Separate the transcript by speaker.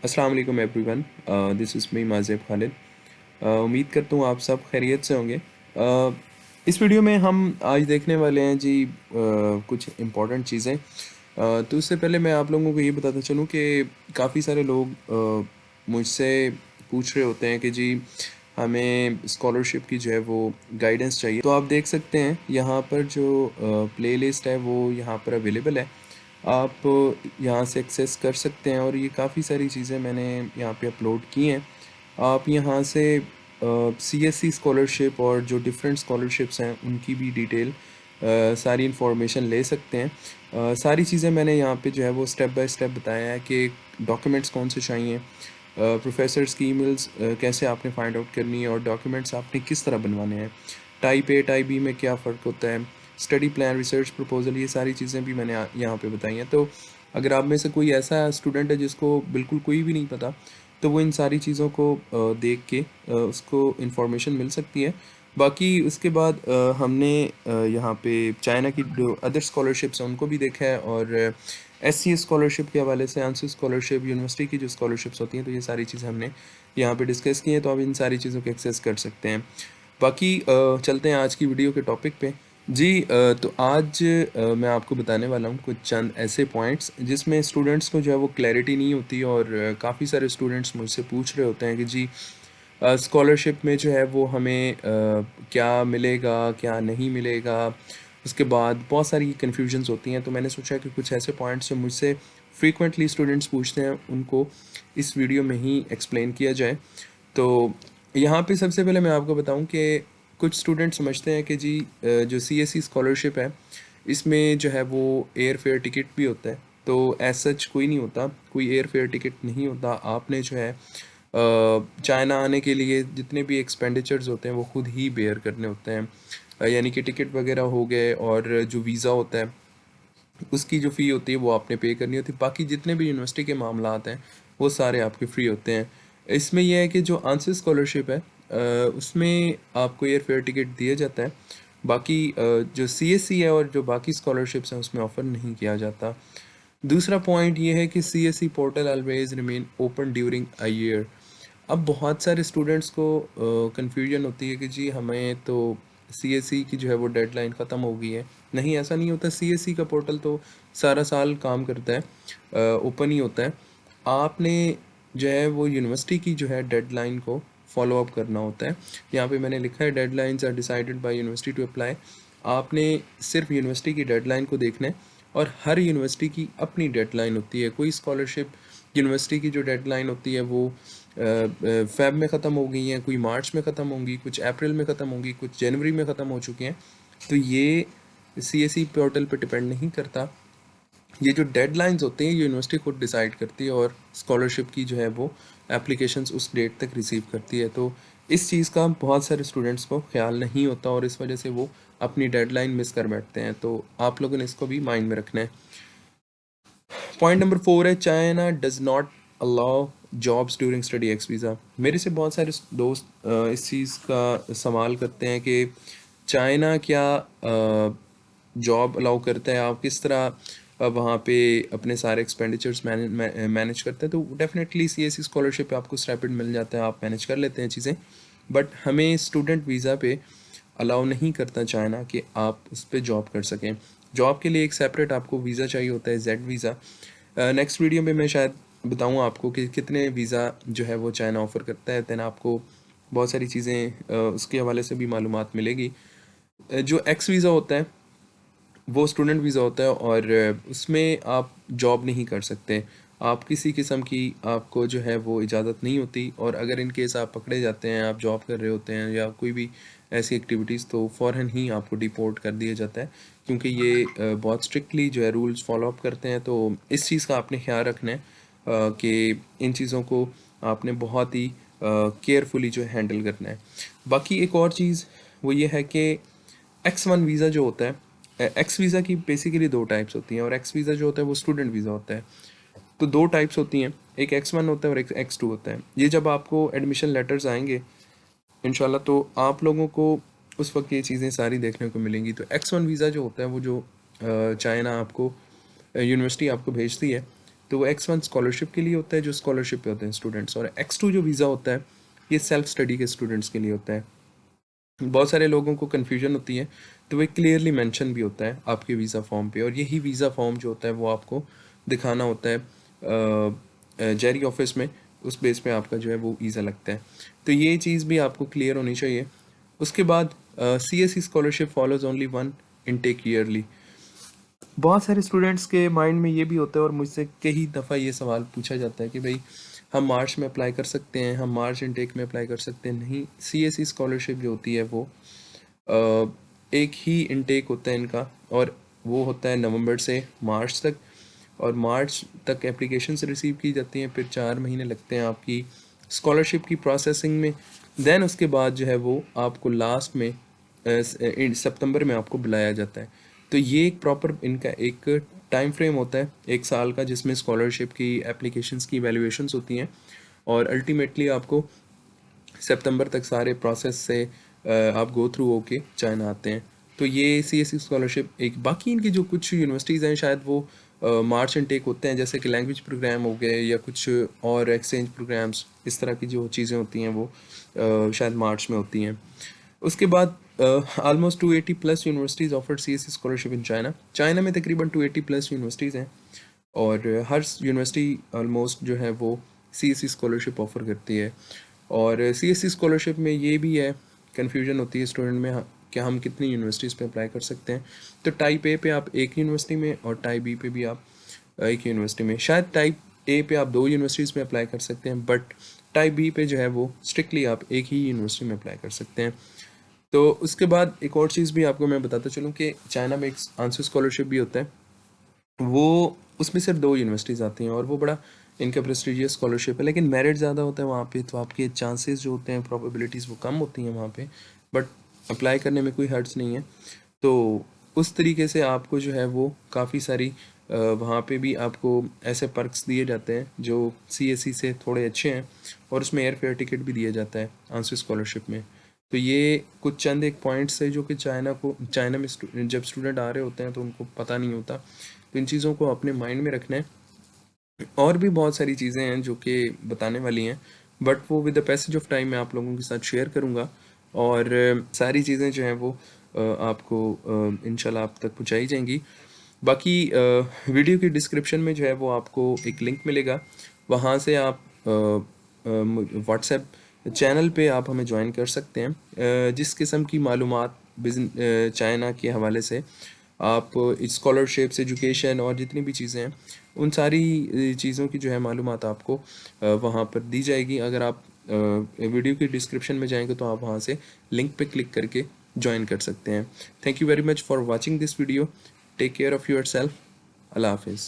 Speaker 1: अस्सलाम वालेकुम everyone. This is me Mazib Khalid. उम्मीद करता हूँ आप सब खैरियत से होंगे। इस वीडियो में हम आज देखने वाले हैं जी कुछ इम्पॉर्टेंट चीज़ें। तो उससे पहले मैं आप लोगों को ये बताता चलूँ कि काफ़ी सारे लोग मुझसे पूछ रहे होते हैं कि जी हमें स्कॉलरशिप की जो है वो गाइडेंस चाहिए। तो आप देख सकते हैं यहाँ पर जो प्लेलिस्ट है वो यहाँ पर अवेलेबल है। आप यहाँ से एक्सेस कर सकते हैं और ये काफ़ी सारी चीज़ें मैंने यहाँ पे अपलोड की हैं। आप यहाँ से सीएससी स्कॉलरशिप और जो डिफरेंट स्कॉलरशिप्स हैं उनकी भी डिटेल सारी इन्फॉर्मेशन ले सकते हैं। सारी चीज़ें मैंने यहाँ पे जो है वो स्टेप बाय स्टेप बताया है कि डॉक्यूमेंट्स कौन से चाहिए, प्रोफेसर्स की ईमेल्स कैसे आपने फाइंड आउट करनी है और डॉक्यूमेंट्स आपने किस तरह बनवाने हैं, टाइप ए टाइप बी में क्या फ़र्क होता है, स्टडी प्लान, रिसर्च प्रपोजल, ये सारी चीज़ें भी मैंने यहाँ पे बताई हैं। तो अगर आप में से कोई ऐसा स्टूडेंट है जिसको बिल्कुल कोई भी नहीं पता, तो वो इन सारी चीज़ों को देख के उसको इन्फॉर्मेशन मिल सकती है। बाकी उसके बाद हमने यहाँ पे चाइना की जो अदर स्कॉलरशिप्स हैं उनको भी देखा है और एससीएस स्कॉलरशिप के हवाले से, आंसर स्कॉलरशिप, यूनिवर्सिटी की जो स्कॉलरशिप्स होती हैं, तो ये सारी चीज़ें हमने यहाँ पे डिस्कस की हैं। तो आप इन सारी चीज़ों को एक्सेस कर सकते हैं। बाकी चलते हैं आज की वीडियो के टॉपिक पे। जी तो आज मैं आपको बताने वाला हूँ कुछ चंद ऐसे पॉइंट्स जिसमें स्टूडेंट्स को जो है वो क्लैरिटी नहीं होती और काफ़ी सारे स्टूडेंट्स मुझसे पूछ रहे होते हैं कि जी स्कॉलरशिप में जो है वो हमें क्या मिलेगा, क्या नहीं मिलेगा। उसके बाद बहुत सारी कन्फ्यूजन्स होती हैं, तो मैंने सोचा कि कुछ ऐसे पॉइंट्स जो मुझसे फ्रीक्वेंटली स्टूडेंट्स पूछते हैं उनको इस वीडियो में ही एक्सप्लेन किया जाए। तो यहाँ पे सबसे पहले मैं आपको बताऊं कि कुछ स्टूडेंट समझते हैं कि जी जो सीएससी स्कॉलरशिप है इसमें जो है वो एयर फेयर टिकट भी होता है। तो एज सच कोई नहीं होता, कोई एयर फेयर टिकट नहीं होता। आपने जो है चाइना आने के लिए जितने भी एक्सपेंडिचर्स होते हैं वो खुद ही बेयर करने होते हैं। यानी कि टिकट वगैरह हो गए और जो वीज़ा होता है उसकी जो फ़ी होती है वो आपने पे करनी होती है। बाकी जितने भी यूनिवर्सिटी के मामलात हैं वो सारे आपके फ्री होते हैं। इसमें यह है कि जो आंसर स्कॉलरशिप है उसमें आपको एयर फेयर टिकट दिया जाता है। बाकी जो सीएससी है और जो बाकी स्कॉलरशिप्स हैं उसमें ऑफ़र नहीं किया जाता। दूसरा पॉइंट ये है कि CSC portal always remain open during a year. अब बहुत सारे स्टूडेंट्स को कन्फ्यूजन होती है कि जी हमें तो सीएससी की जो है वो डेडलाइन ख़त्म हो गई है। नहीं, ऐसा नहीं होता। सीएससी का पोर्टल तो सारा साल काम करता है, ओपन ही होता है। आपने जो है वो यूनिवर्सिटी की जो है डेडलाइन को फॉलो अप करना होता है। यहाँ पे मैंने लिखा है deadlines are decided by university to apply. आपने सिर्फ यूनिवर्सिटी की डेडलाइन को देखना है और हर यूनिवर्सिटी की अपनी डेडलाइन होती है। कोई स्कॉलरशिप यूनिवर्सिटी की जो डेडलाइन होती है वो फ़ेब में ख़त्म हो गई हैं, कोई मार्च में ख़त्म होंगी, कुछ अप्रैल में ख़त्म होंगी, कुछ जनवरी में ख़त्म हो चुकी हैं। तो ये सीएसई पोर्टल पे डिपेंड नहीं करता। ये जो डेडलाइंस होते हैं ये यूनिवर्सिटी खुद डिसाइड करती है और स्कॉलरशिप की जो है वो एप्लीकेशंस उस डेट तक रिसीव करती है। तो इस चीज़ का बहुत सारे स्टूडेंट्स को ख्याल नहीं होता और इस वजह से वो अपनी डेडलाइन मिस कर बैठते हैं। तो आप लोगों ने इसको भी माइंड में रखना है। पॉइंट नंबर 4 है China does not allow jobs during study x visa. मेरे से बहुत सारे दोस्त इस चीज़ का सवाल करते हैं कि चाइना क्या जॉब अलाउ करता है, आप किस तरह वहाँ पे अपने सारे एक्सपेंडिचर्स मैनेज करते हैं। तो डेफिनेटली सीएससी स्कॉलरशिप पे आपको स्टैइपेंड मिल जाता है, आप मैनेज कर लेते हैं चीज़ें। बट हमें स्टूडेंट वीज़ा पे अलाउ नहीं करता चाइना कि आप उस पर जॉब कर सकें। जॉब के लिए एक सेपरेट आपको वीज़ा चाहिए होता है, जेड वीज़ा। नेक्स्ट वीडियो में मैं शायद बताऊँ आपको कि कितने वीज़ा जो है वो चाइना ऑफ़र करता है। दैन आपको बहुत सारी चीज़ें उसके हवाले से भी मालूमात मिलेगी। जो एक्स वीज़ा होता है वो स्टूडेंट वीज़ा होता है और उसमें आप जॉब नहीं कर सकते। आप किसी किस्म की आपको जो है वो इजाज़त नहीं होती और अगर इन केस आप पकड़े जाते हैं, आप जॉब कर रहे होते हैं या कोई भी ऐसी एक्टिविटीज़, तो फ़ौरन ही आपको डिपोर्ट कर दिया जाता है क्योंकि ये बहुत स्ट्रिक्टली जो है रूल्स फॉलो अप करते हैं। तो इस चीज़ का आपने ख्याल रखना है कि इन चीज़ों को आपने बहुत ही केयरफुली जो है हैंडल करना है। बाकी एक और चीज़ वो ये है कि एक्स 1 वीज़ा जो होता है, एक्स वीज़ा की बेसिकली दो टाइप्स होती हैं और एक्स वीज़ा जो होता है वो स्टूडेंट वीज़ा होता है। तो दो टाइप्स होती हैं, एक एक्स 1 होता है और एक एक्स 2 होता है। ये जब आपको एडमिशन लेटर्स आएंगे इंशाल्लाह तो आप लोगों को उस वक्त ये चीज़ें सारी देखने को मिलेंगी। तो एक्स 1 वीज़ा जो होता है वो जो चाइना आपको यूनिवर्सिटी आपको भेजती है तो वो X1 स्कॉलरशिप के लिए होता है, जो स्कॉलरशिप पे होते हैं स्टूडेंट्स, और X2 जो वीज़ा होता है ये सेल्फ स्टडी के स्टूडेंट्स के लिए होता है। बहुत सारे लोगों को कन्फ्यूजन होती है, तो वो क्लियरली मेंशन भी होता है आपके वीज़ा फॉर्म पे, और यही वीज़ा फॉर्म जो होता है वो आपको दिखाना होता है जेरी ऑफिस में। उस बेस पे आपका जो है वो वीज़ा लगता है। तो ये चीज़ भी आपको क्लियर होनी चाहिए। उसके बाद CSE scholarship follows only one intake yearly. बहुत सारे स्टूडेंट्स के माइंड में ये भी होता है, और मुझसे कई दफ़ा ये सवाल पूछा जाता है कि भाई हम मार्च में अप्लाई कर सकते हैं, हम मार्च इनटेक में अप्लाई कर सकते हैं। नहीं, CSE स्कॉलरशिप जो होती है वो एक ही इनटेक होता है इनका, और वो होता है नवंबर से मार्च तक, और मार्च तक एप्लीकेशंस रिसीव की जाती हैं, फिर 4 महीने लगते हैं आपकी स्कॉलरशिप की प्रोसेसिंग में। देन उसके बाद जो है वो आपको लास्ट में सितंबर में आपको बुलाया जाता है। तो ये एक प्रॉपर इनका एक टाइम फ्रेम होता है 1 साल का, जिसमें स्कॉलरशिप की एप्लीकेशंस की वैल्यूएशंस होती हैं, और अल्टीमेटली आपको सितंबर तक सारे प्रोसेस से आप गो थ्रू होके चाइना आते हैं। तो ये CSE स्कॉलरशिप एक, बाकी इनकी जो कुछ यूनिवर्सिटीज़ हैं शायद वो मार्च इनटेक होते हैं, जैसे कि लैंग्वेज प्रोग्राम हो गए या कुछ और एक्सचेंज प्रोग्राम्स, इस तरह की जो चीज़ें होती हैं वो शायद मार्च में होती हैं। उसके बाद almost 280 plus universities offered CSE scholarship in China. China में तकरीबन 280 प्लस यूनिवर्सिटीज़ हैं, और हर यूनिवर्सिटी ऑलमोस्ट जो है वो CSE स्कॉलरशिप ऑफ़र करती है। और CSE स्कॉलरशिप में ये भी है, कन्फ्यूजन होती है स्टूडेंट में, कि हम कितनी यूनिवर्सिटीज़ पे अप्लाई कर सकते हैं। तो टाइप ए पे आप एक यूनिवर्सिटी में, और टाइप बी पे भी आप एक यूनिवर्सिटी में। शायद टाइप ए पे आप 2 यूनिवर्सिटीज़ में अप्लाई कर सकते हैं, बट टाइप बी पे जो है वो स्ट्रिक्टली आप एक ही यूनिवर्सिटी में अप्लाई कर सकते हैं। तो उसके बाद एक और चीज़ भी आपको मैं बताता चलूँ कि चाइना में एक आंसर स्कॉलरशिप भी होता है, वो उसमें सिर्फ 2 यूनिवर्सिटीज़ आती हैं, और वो बड़ा इनका प्रेस्टिजियस स्कॉलरशिप है, लेकिन मेरिट ज़्यादा होता है वहाँ पे, तो आपके चांसेस जो होते हैं, प्रोबेबिलिटीज़ वो कम होती हैं वहाँ पे, बट अप्लाई करने में कोई हर्ज नहीं है। तो उस तरीके से आपको जो है वो काफ़ी सारी वहाँ पे भी आपको ऐसे पर्क्स दिए जाते हैं जो CSE से थोड़े अच्छे हैं, और उसमें एयर फेयर टिकट भी दिया जाता है आंसर स्कॉलरशिप में। तो ये कुछ चंद एक पॉइंट्स है जो कि चाइना में जब स्टूडेंट आ रहे होते हैं तो उनको पता नहीं होता, तो इन चीज़ों को अपने माइंड में रखना है। और भी बहुत सारी चीज़ें हैं जो कि बताने वाली हैं, बट वो with the passage of time मैं आप लोगों के साथ शेयर करूँगा, और सारी चीज़ें जो हैं वो आपको इंशाल्लाह आप तक पहुँचाई जाएंगी। बाकी वीडियो की डिस्क्रिप्शन में जो है वो आपको एक लिंक मिलेगा, वहाँ से आप व्हाट्सएप चैनल पे आप हमें ज्वाइन कर सकते हैं। जिस किस्म की मालूमात चाइना के हवाले से आप स्कॉलरशिप्स, एजुकेशन और जितनी भी चीज़ें हैं, उन सारी चीज़ों की जो है मालूमात आपको वहाँ पर दी जाएगी। अगर आप वीडियो की डिस्क्रिप्शन में जाएंगे तो आप वहाँ से लिंक पे क्लिक करके ज्वाइन कर सकते हैं। Thank you very much for watching this video. Take care of yourself. अल्लाह हाफिज़।